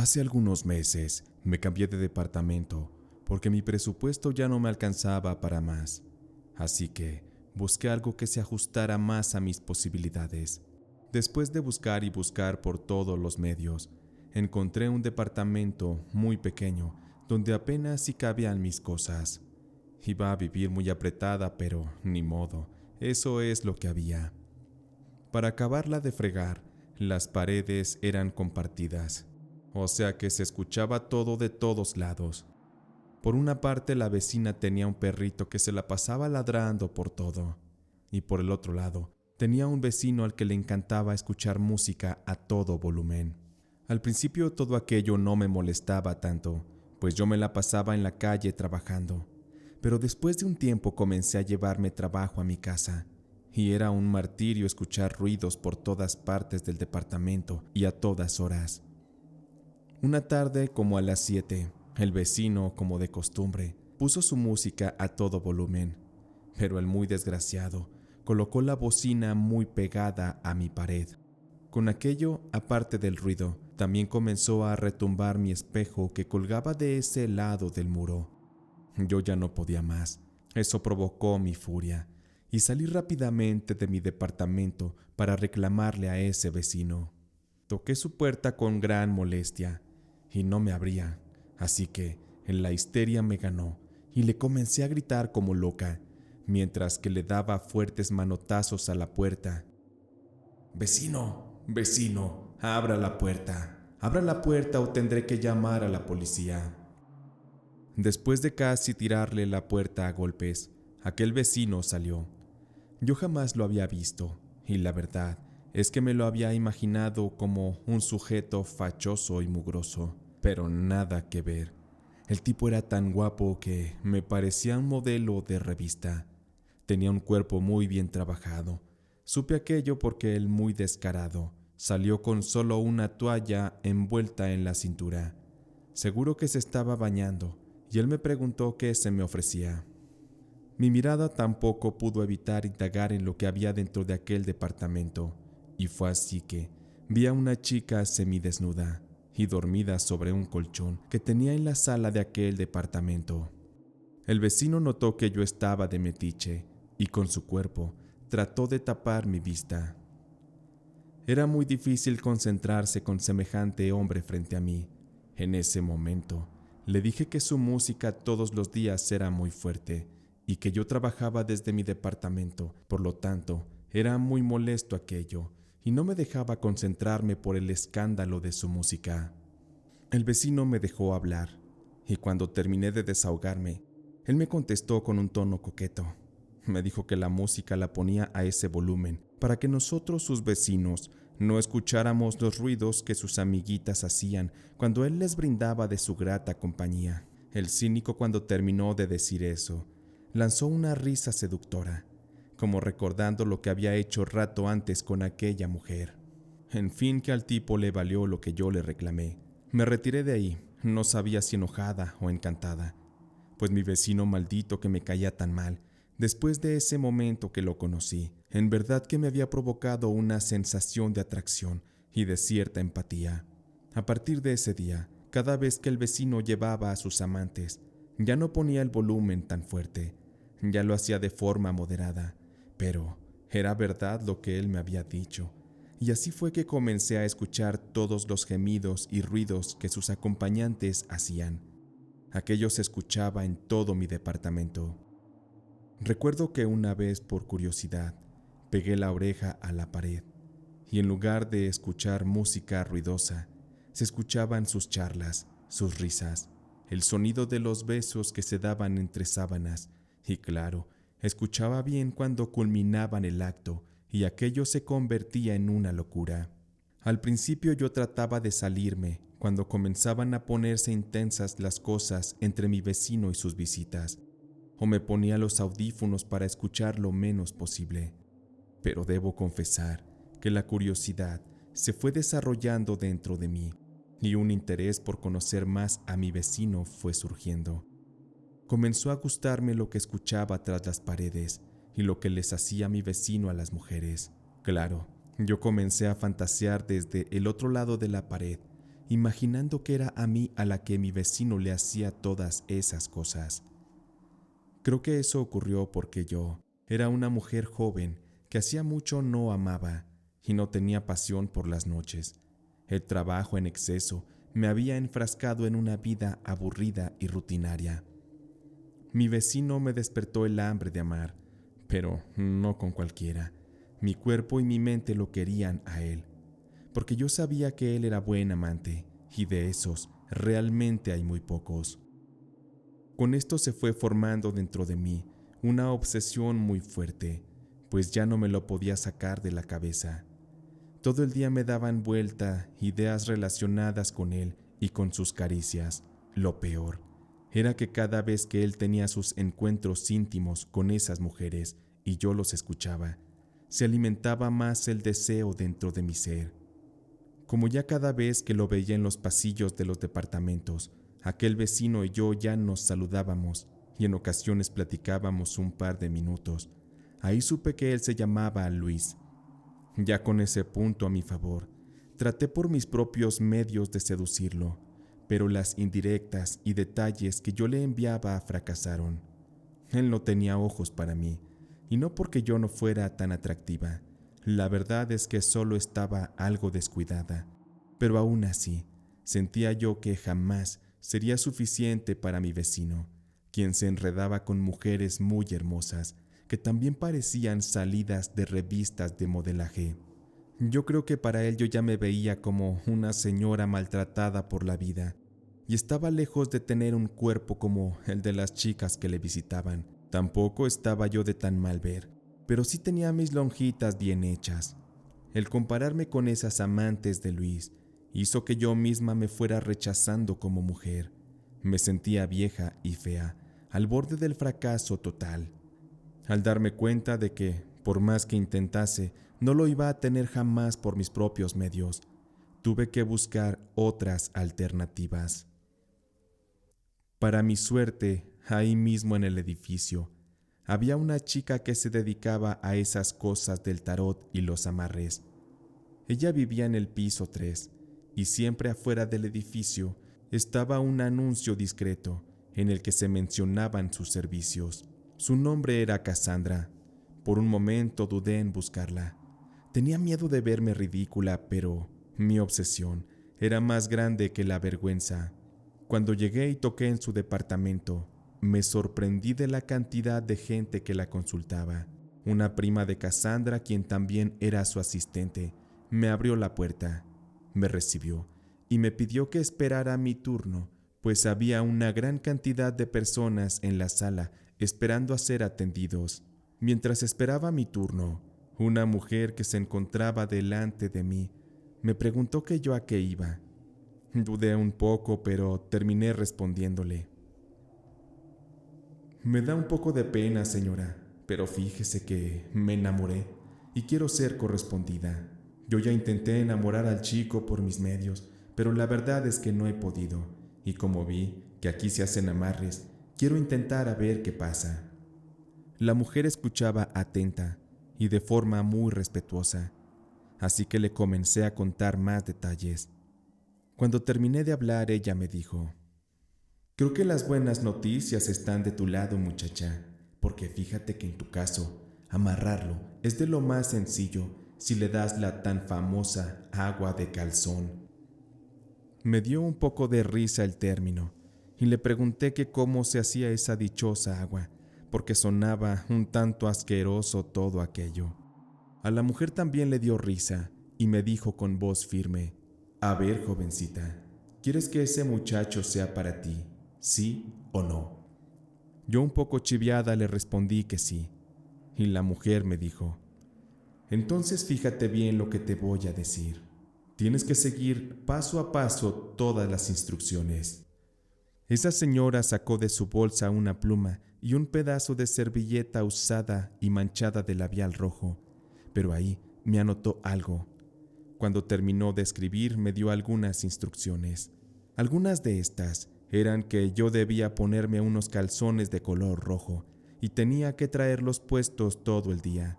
Hace algunos meses me cambié de departamento porque mi presupuesto ya no me alcanzaba para más. Así que busqué algo que se ajustara más a mis posibilidades. Después de buscar y buscar por todos los medios, encontré un departamento muy pequeño donde apenas si cabían mis cosas. Iba a vivir muy apretada, pero ni modo, eso es lo que había. Para acabarla de fregar, las paredes eran compartidas, o sea que se escuchaba todo de todos lados. Por una parte, la vecina tenía un perrito que se la pasaba ladrando por todo, y por el otro lado, tenía un vecino al que le encantaba escuchar música a todo volumen. Al principio todo aquello no me molestaba tanto, pues yo me la pasaba en la calle trabajando, pero después de un tiempo comencé a llevarme trabajo a mi casa, y era un martirio escuchar ruidos por todas partes del departamento y a todas horas. Una tarde, como a las 7, el vecino, como de costumbre, puso su música a todo volumen, pero el muy desgraciado colocó la bocina muy pegada a mi pared. Con aquello, aparte del ruido, también comenzó a retumbar mi espejo que colgaba de ese lado del muro. Yo ya no podía más. Eso provocó mi furia, y salí rápidamente de mi departamento para reclamarle a ese vecino. Toqué su puerta con gran molestia, y no me abría, así que en la histeria me ganó, y le comencé a gritar como loca, mientras que le daba fuertes manotazos a la puerta. «Vecino, vecino, abra la puerta o tendré que llamar a la policía». Después de casi tirarle la puerta a golpes, aquel vecino salió. Yo jamás lo había visto, y la verdad es que me lo había imaginado como un sujeto fachoso y mugroso, pero nada que ver. El tipo era tan guapo que me parecía un modelo de revista. Tenía un cuerpo muy bien trabajado. Supe aquello porque el muy descarado salió con solo una toalla envuelta en la cintura. Seguro que se estaba bañando, y él me preguntó qué se me ofrecía. Mi mirada tampoco pudo evitar indagar en lo que había dentro de aquel departamento, y fue así que vi a una chica semidesnuda y dormida sobre un colchón que tenía en la sala de aquel departamento. El vecino notó que yo estaba de metiche y con su cuerpo trató de tapar mi vista. Era muy difícil concentrarse con semejante hombre frente a mí. En ese momento, le dije que su música todos los días era muy fuerte y que yo trabajaba desde mi departamento, por lo tanto, era muy molesto aquello y no me dejaba concentrarme por el escándalo de su música. El vecino me dejó hablar y cuando terminé de desahogarme, él me contestó con un tono coqueto. Me dijo que la música la ponía a ese volumen para que nosotros, sus vecinos, no escucháramos los ruidos que sus amiguitas hacían cuando él les brindaba de su grata compañía. El cínico, cuando terminó de decir eso, lanzó una risa seductora, como recordando lo que había hecho rato antes con aquella mujer. En fin, que al tipo le valió lo que yo le reclamé. Me retiré de ahí, no sabía si enojada o encantada, pues mi vecino maldito que me caía tan mal, después de ese momento que lo conocí, en verdad que me había provocado una sensación de atracción y de cierta empatía. A partir de ese día, cada vez que el vecino llevaba a sus amantes, ya no ponía el volumen tan fuerte, ya lo hacía de forma moderada, pero era verdad lo que él me había dicho, y así fue que comencé a escuchar todos los gemidos y ruidos que sus acompañantes hacían. Aquello se escuchaba en todo mi departamento. Recuerdo que una vez, por curiosidad, pegué la oreja a la pared y en lugar de escuchar música ruidosa, se escuchaban sus charlas, sus risas, el sonido de los besos que se daban entre sábanas y, claro, escuchaba bien cuando culminaban el acto y aquello se convertía en una locura. Al principio yo trataba de salirme cuando comenzaban a ponerse intensas las cosas entre mi vecino y sus visitas, o me ponía los audífonos para escuchar lo menos posible. Pero debo confesar que la curiosidad se fue desarrollando dentro de mí y un interés por conocer más a mi vecino fue surgiendo. Comenzó a gustarme lo que escuchaba tras las paredes y lo que les hacía mi vecino a las mujeres. Claro, yo comencé a fantasear desde el otro lado de la pared, imaginando que era a mí a la que mi vecino le hacía todas esas cosas. Creo que eso ocurrió porque yo era una mujer joven que hacía mucho no amaba y no tenía pasión por las noches. El trabajo en exceso me había enfrascado en una vida aburrida y rutinaria. Mi vecino me despertó el hambre de amar, pero no con cualquiera. Mi cuerpo y mi mente lo querían a él, porque yo sabía que él era buen amante, y de esos realmente hay muy pocos. Con esto se fue formando dentro de mí una obsesión muy fuerte, pues ya no me lo podía sacar de la cabeza. Todo el día me daban vuelta ideas relacionadas con él y con sus caricias. Lo peor era que cada vez que él tenía sus encuentros íntimos con esas mujeres y yo los escuchaba, se alimentaba más el deseo dentro de mi ser. Como ya cada vez que lo veía en los pasillos de los departamentos, aquel vecino y yo ya nos saludábamos y en ocasiones platicábamos un par de minutos. Ahí supe que él se llamaba Luis. Ya con ese punto a mi favor, traté por mis propios medios de seducirlo, pero las indirectas y detalles que yo le enviaba fracasaron. Él no tenía ojos para mí, y no porque yo no fuera tan atractiva. La verdad es que solo estaba algo descuidada, pero aún así, sentía yo que jamás sería suficiente para mi vecino, quien se enredaba con mujeres muy hermosas, que también parecían salidas de revistas de modelaje. Yo creo que para él yo ya me veía como una señora maltratada por la vida, y estaba lejos de tener un cuerpo como el de las chicas que le visitaban. Tampoco estaba yo de tan mal ver, pero sí tenía mis lonjitas bien hechas. El compararme con esas amantes de Luis hizo que yo misma me fuera rechazando como mujer. Me sentía vieja y fea, al borde del fracaso total. Al darme cuenta de que, por más que intentase, no lo iba a tener jamás por mis propios medios, tuve que buscar otras alternativas. Para mi suerte, ahí mismo en el edificio, había una chica que se dedicaba a esas cosas del tarot y los amarres. Ella vivía en el piso 3 y siempre afuera del edificio estaba un anuncio discreto en el que se mencionaban sus servicios. Su nombre era Cassandra. Por un momento dudé en buscarla. Tenía miedo de verme ridícula, pero mi obsesión era más grande que la vergüenza. Cuando llegué y toqué en su departamento, me sorprendí de la cantidad de gente que la consultaba. Una prima de Cassandra, quien también era su asistente, me abrió la puerta, me recibió y me pidió que esperara mi turno, pues había una gran cantidad de personas en la sala esperando a ser atendidos. Mientras esperaba mi turno, una mujer que se encontraba delante de mí me preguntó que yo a qué iba. Dudé un poco, pero terminé respondiéndole. Me da un poco de pena, señora, pero fíjese que me enamoré y quiero ser correspondida. Yo ya intenté enamorar al chico por mis medios, pero la verdad es que no he podido, y como vi que aquí se hacen amarres, quiero intentar a ver qué pasa. La mujer escuchaba atenta y de forma muy respetuosa, así que le comencé a contar más detalles. Cuando terminé de hablar, ella me dijo: creo que las buenas noticias están de tu lado, muchacha, porque fíjate que en tu caso, amarrarlo es de lo más sencillo si le das la tan famosa agua de calzón. Me dio un poco de risa el término y le pregunté que cómo se hacía esa dichosa agua, porque sonaba un tanto asqueroso todo aquello. A la mujer también le dio risa y me dijo con voz firme: a ver, jovencita, ¿quieres que ese muchacho sea para ti, sí o no? Yo un poco chiviada le respondí que sí, y la mujer me dijo: entonces fíjate bien lo que te voy a decir. Tienes que seguir paso a paso todas las instrucciones. Esa señora sacó de su bolsa una pluma y un pedazo de servilleta usada y manchada de labial rojo, pero ahí me anotó algo. Cuando terminó de escribir, me dio algunas instrucciones. Algunas de estas eran que yo debía ponerme unos calzones de color rojo y tenía que traerlos puestos todo el día.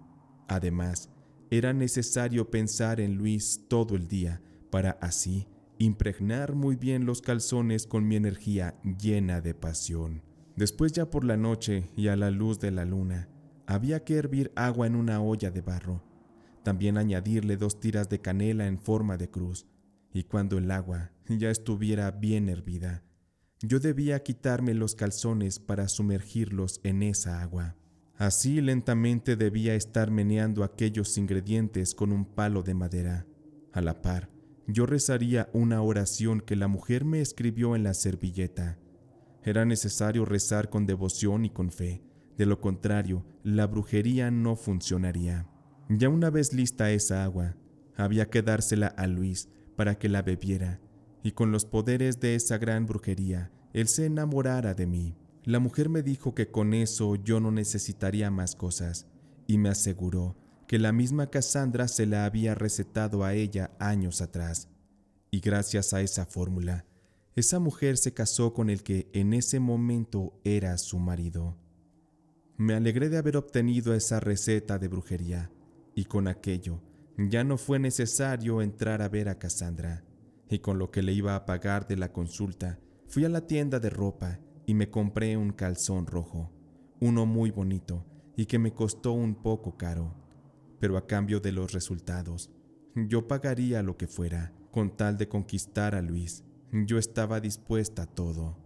Además, era necesario pensar en Luis todo el día para así impregnar muy bien los calzones con mi energía llena de pasión. Después, ya por la noche y a la luz de la luna, había que hervir agua en una olla de barro. También añadirle 2 tiras de canela en forma de cruz, y cuando el agua ya estuviera bien hervida, yo debía quitarme los calzones para sumergirlos en esa agua. Así lentamente debía estar meneando aquellos ingredientes con un palo de madera. A la par, yo rezaría una oración que la mujer me escribió en la servilleta. Era necesario rezar con devoción y con fe, de lo contrario, la brujería no funcionaría. Ya una vez lista esa agua, había que dársela a Luis para que la bebiera, y con los poderes de esa gran brujería, él se enamorara de mí. La mujer me dijo que con eso yo no necesitaría más cosas, y me aseguró que la misma Cassandra se la había recetado a ella años atrás. Y gracias a esa fórmula, esa mujer se casó con el que en ese momento era su marido. Me alegré de haber obtenido esa receta de brujería, y con aquello ya no fue necesario entrar a ver a Cassandra, y con lo que le iba a pagar de la consulta, fui a la tienda de ropa y me compré un calzón rojo, uno muy bonito y que me costó un poco caro, pero a cambio de los resultados, yo pagaría lo que fuera, con tal de conquistar a Luis. Yo estaba dispuesta a todo.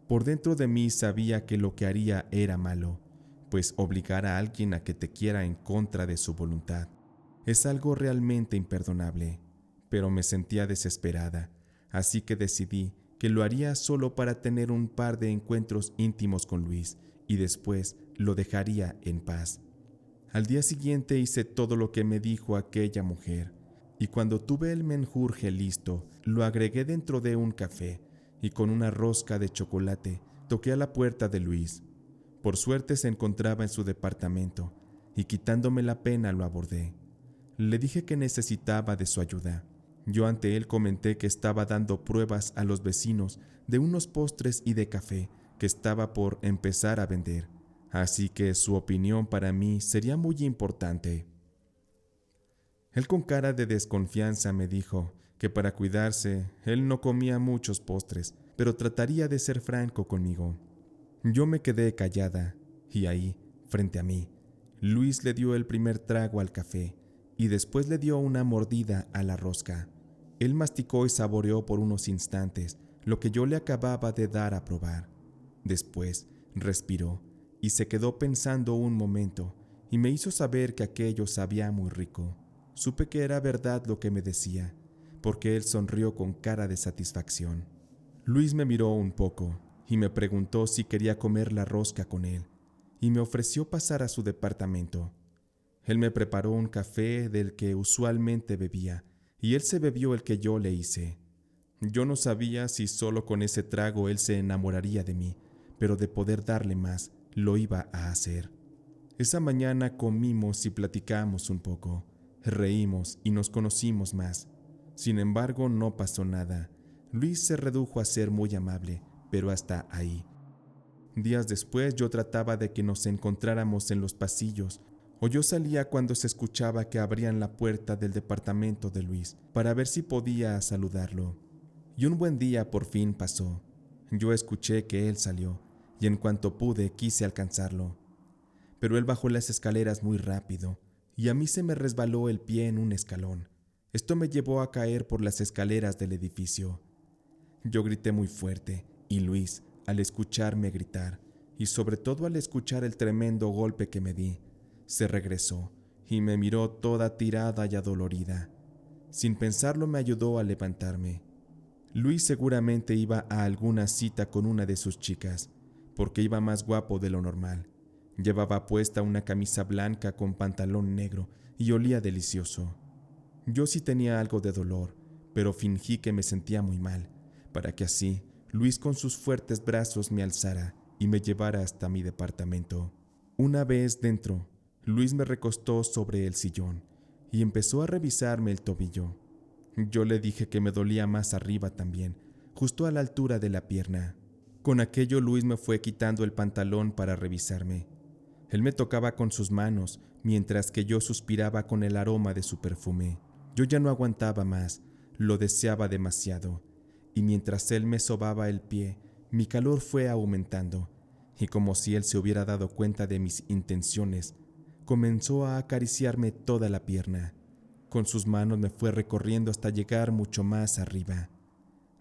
Por dentro de mí sabía que lo que haría era malo, pues obligar a alguien a que te quiera en contra de su voluntad es algo realmente imperdonable, pero me sentía desesperada, así que decidí que lo haría solo para tener un par de encuentros íntimos con Luis y después lo dejaría en paz. Al día siguiente hice todo lo que me dijo aquella mujer, y cuando tuve el menjurje listo, lo agregué dentro de un café y con una rosca de chocolate toqué a la puerta de Luis. Por suerte se encontraba en su departamento y quitándome la pena lo abordé. Le dije que necesitaba de su ayuda. Yo ante él comenté que estaba dando pruebas a los vecinos de unos postres y de café que estaba por empezar a vender, así que su opinión para mí sería muy importante. Él con cara de desconfianza me dijo que para cuidarse él no comía muchos postres, pero trataría de ser franco conmigo. Yo me quedé callada y ahí, frente a mí, Luis le dio el primer trago al café y después le dio una mordida a la rosca. Él masticó y saboreó por unos instantes lo que yo le acababa de dar a probar. Después respiró y se quedó pensando un momento y me hizo saber que aquello sabía muy rico. Supe que era verdad lo que me decía, porque él sonrió con cara de satisfacción. Luis me miró un poco y me preguntó si quería comer la rosca con él, y me ofreció pasar a su departamento. Él me preparó un café del que usualmente bebía, y él se bebió el que yo le hice. Yo no sabía si solo con ese trago él se enamoraría de mí, pero de poder darle más, lo iba a hacer. Esa mañana comimos y platicamos un poco, reímos y nos conocimos más. Sin embargo, no pasó nada. Luis se redujo a ser muy amable, pero hasta ahí. Días después yo trataba de que nos encontráramos en los pasillos, o yo salía cuando se escuchaba que abrían la puerta del departamento de Luis para ver si podía saludarlo. Y un buen día por fin pasó. Yo escuché que él salió, y en cuanto pude quise alcanzarlo. Pero él bajó las escaleras muy rápido, y a mí se me resbaló el pie en un escalón. Esto me llevó a caer por las escaleras del edificio. Yo grité muy fuerte, y Luis, al escucharme gritar, y sobre todo al escuchar el tremendo golpe que me di, se regresó y me miró toda tirada y adolorida. Sin pensarlo me ayudó a levantarme. Luis seguramente iba a alguna cita con una de sus chicas, porque iba más guapo de lo normal. Llevaba puesta una camisa blanca con pantalón negro y olía delicioso. Yo sí tenía algo de dolor, pero fingí que me sentía muy mal, para que así Luis con sus fuertes brazos me alzara y me llevara hasta mi departamento. Una vez dentro, Luis me recostó sobre el sillón y empezó a revisarme el tobillo. Yo le dije que me dolía más arriba también, justo a la altura de la pierna. Con aquello Luis me fue quitando el pantalón para revisarme. Él me tocaba con sus manos, mientras que yo suspiraba con el aroma de su perfume. Yo ya no aguantaba más, lo deseaba demasiado, y mientras él me sobaba el pie, mi calor fue aumentando, y como si él se hubiera dado cuenta de mis intenciones, comenzó a acariciarme toda la pierna. Con sus manos me fue recorriendo hasta llegar mucho más arriba.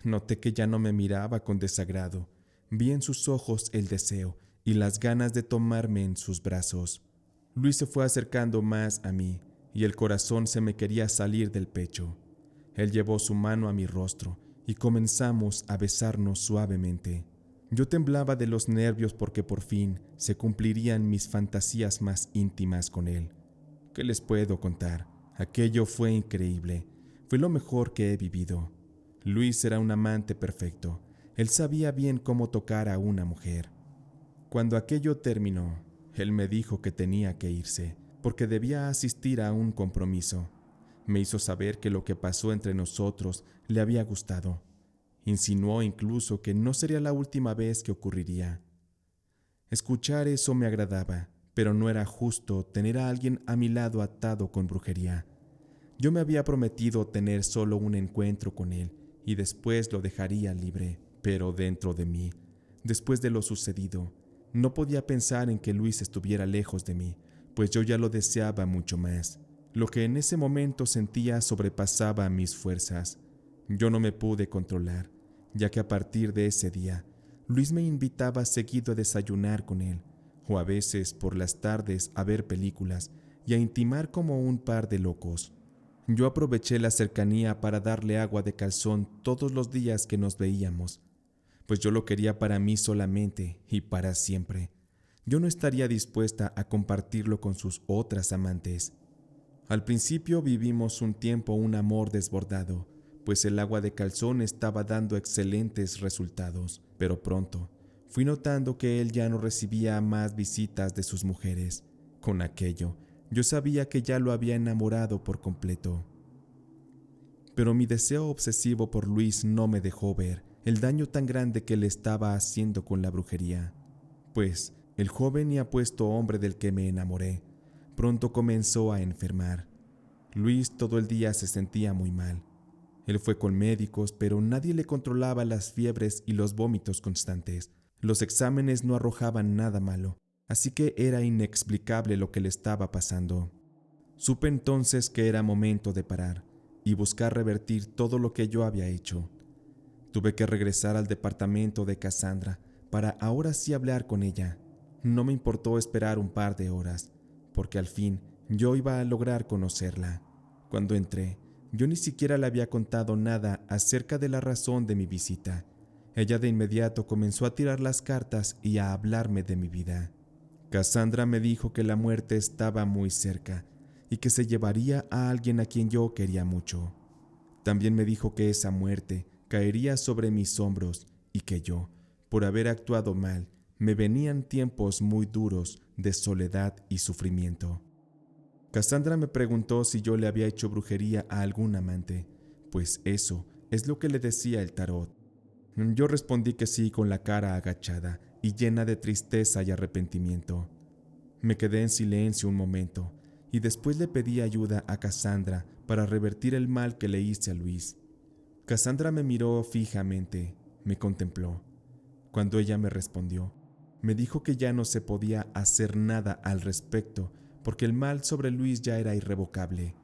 Noté que ya no me miraba con desagrado. Vi en sus ojos el deseo y las ganas de tomarme en sus brazos. Luis se fue acercando más a mí y el corazón se me quería salir del pecho. Él llevó su mano a mi rostro y comenzamos a besarnos suavemente. Yo temblaba de los nervios porque por fin se cumplirían mis fantasías más íntimas con él. ¿Qué les puedo contar? Aquello fue increíble. Fue lo mejor que he vivido. Luis era un amante perfecto. Él sabía bien cómo tocar a una mujer. Cuando aquello terminó, él me dijo que tenía que irse, porque debía asistir a un compromiso. Me hizo saber que lo que pasó entre nosotros le había gustado. Insinuó incluso que no sería la última vez que ocurriría. Escuchar eso me agradaba, pero no era justo tener a alguien a mi lado atado con brujería. Yo me había prometido tener solo un encuentro con él y después lo dejaría libre, pero dentro de mí, después de lo sucedido, no podía pensar en que Luis estuviera lejos de mí, pues yo ya lo deseaba mucho más. Lo que en ese momento sentía sobrepasaba mis fuerzas. Yo no me pude controlar, ya que a partir de ese día, Luis me invitaba seguido a desayunar con él, o a veces por las tardes a ver películas y a intimar como un par de locos. Yo aproveché la cercanía para darle agua de calzón todos los días que nos veíamos, pues yo lo quería para mí solamente y para siempre. Yo no estaría dispuesta a compartirlo con sus otras amantes. Al principio vivimos un tiempo un amor desbordado, pues el agua de calzón estaba dando excelentes resultados, pero pronto fui notando que él ya no recibía más visitas de sus mujeres. Con aquello, yo sabía que ya lo había enamorado por completo. Pero mi deseo obsesivo por Luis no me dejó ver el daño tan grande que le estaba haciendo con la brujería, pues el joven y apuesto hombre del que me enamoré pronto comenzó a enfermar. Luis todo el día se sentía muy mal. Él fue con médicos, pero nadie le controlaba las fiebres y los vómitos constantes. Los exámenes no arrojaban nada malo, así que era inexplicable lo que le estaba pasando. Supe entonces que era momento de parar y buscar revertir todo lo que yo había hecho. Tuve que regresar al departamento de Cassandra para ahora sí hablar con ella. No me importó esperar un par de horas, porque al fin yo iba a lograr conocerla. Cuando entré, yo ni siquiera le había contado nada acerca de la razón de mi visita. Ella de inmediato comenzó a tirar las cartas y a hablarme de mi vida. Cassandra me dijo que la muerte estaba muy cerca y que se llevaría a alguien a quien yo quería mucho. También me dijo que esa muerte caería sobre mis hombros y que yo, por haber actuado mal, me venían tiempos muy duros de soledad y sufrimiento. Cassandra me preguntó si yo le había hecho brujería a algún amante, pues eso es lo que le decía el tarot. Yo respondí que sí con la cara agachada y llena de tristeza y arrepentimiento. Me quedé en silencio un momento y después le pedí ayuda a Cassandra para revertir el mal que le hice a Luis. Cassandra me miró fijamente, me contempló. Cuando ella me respondió, me dijo que ya no se podía hacer nada al respecto porque el mal sobre Luis ya era irrevocable.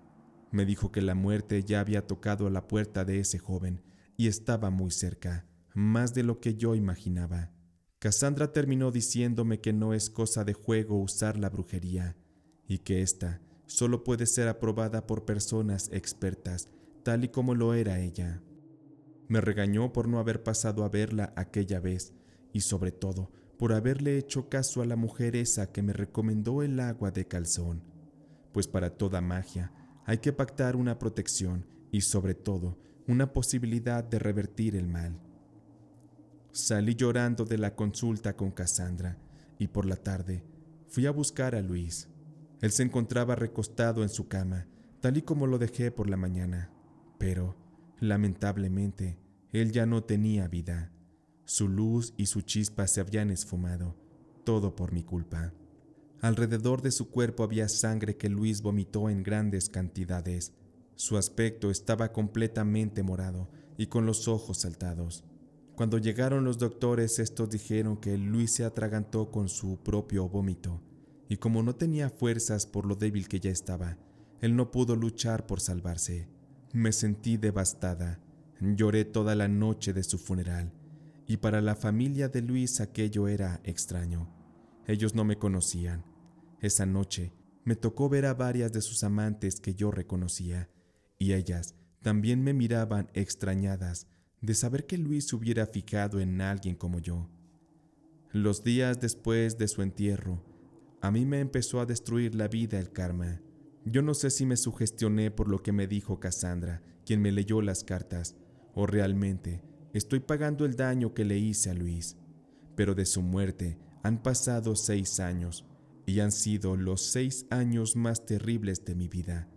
Me dijo que la muerte ya había tocado a la puerta de ese joven y estaba muy cerca, más de lo que yo imaginaba. Cassandra terminó diciéndome que no es cosa de juego usar la brujería y que ésta solo puede ser aprobada por personas expertas, tal y como lo era ella. Me regañó por no haber pasado a verla aquella vez y sobre todo por haberle hecho caso a la mujer esa que me recomendó el agua de calzón, pues para toda magia hay que pactar una protección y sobre todo una posibilidad de revertir el mal. Salí llorando de la consulta con Cassandra y por la tarde fui a buscar a Luis. Él se encontraba recostado en su cama, tal y como lo dejé por la mañana, pero, lamentablemente, él ya no tenía vida. Su luz y su chispa se habían esfumado, todo por mi culpa. Alrededor de su cuerpo había sangre que Luis vomitó en grandes cantidades. Su aspecto estaba completamente morado y con los ojos saltados. Cuando llegaron los doctores, estos dijeron que Luis se atragantó con su propio vómito, y como no tenía fuerzas por lo débil que ya estaba, él no pudo luchar por salvarse. Me sentí devastada. Lloré toda la noche de su funeral, y para la familia de Luis aquello era extraño. Ellos no me conocían. Esa noche me tocó ver a varias de sus amantes que yo reconocía, y ellas también me miraban extrañadas de saber que Luis se hubiera fijado en alguien como yo. Los días después de su entierro, a mí me empezó a destruir la vida el karma. Yo no sé si me sugestioné por lo que me dijo Cassandra, quien me leyó las cartas, o realmente estoy pagando el daño que le hice a Luis. Pero de su muerte han pasado 6 años, y han sido los 6 años más terribles de mi vida,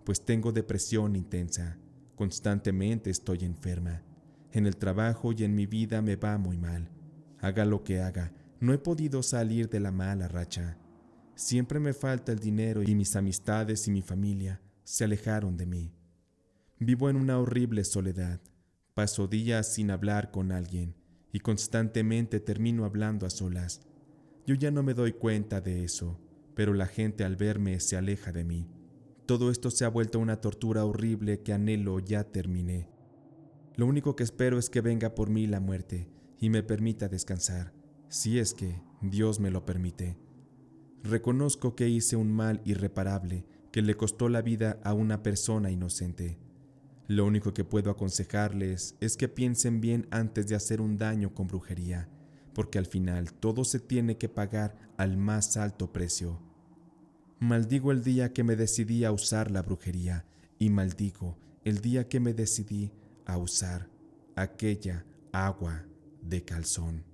pues tengo depresión intensa, constantemente estoy enferma. En el trabajo y en mi vida me va muy mal. Haga lo que haga, no he podido salir de la mala racha. Siempre me falta el dinero y mis amistades y mi familia se alejaron de mí. Vivo en una horrible soledad. Paso días sin hablar con alguien y constantemente termino hablando a solas. Yo ya no me doy cuenta de eso, pero la gente al verme se aleja de mí. Todo esto se ha vuelto una tortura horrible que anhelo ya terminé. Lo único que espero es que venga por mí la muerte y me permita descansar, si es que Dios me lo permite. Reconozco que hice un mal irreparable que le costó la vida a una persona inocente. Lo único que puedo aconsejarles es que piensen bien antes de hacer un daño con brujería, porque al final todo se tiene que pagar al más alto precio. Maldigo el día que me decidí a usar la brujería y maldigo el día que me decidí a usar aquella agua de calzón.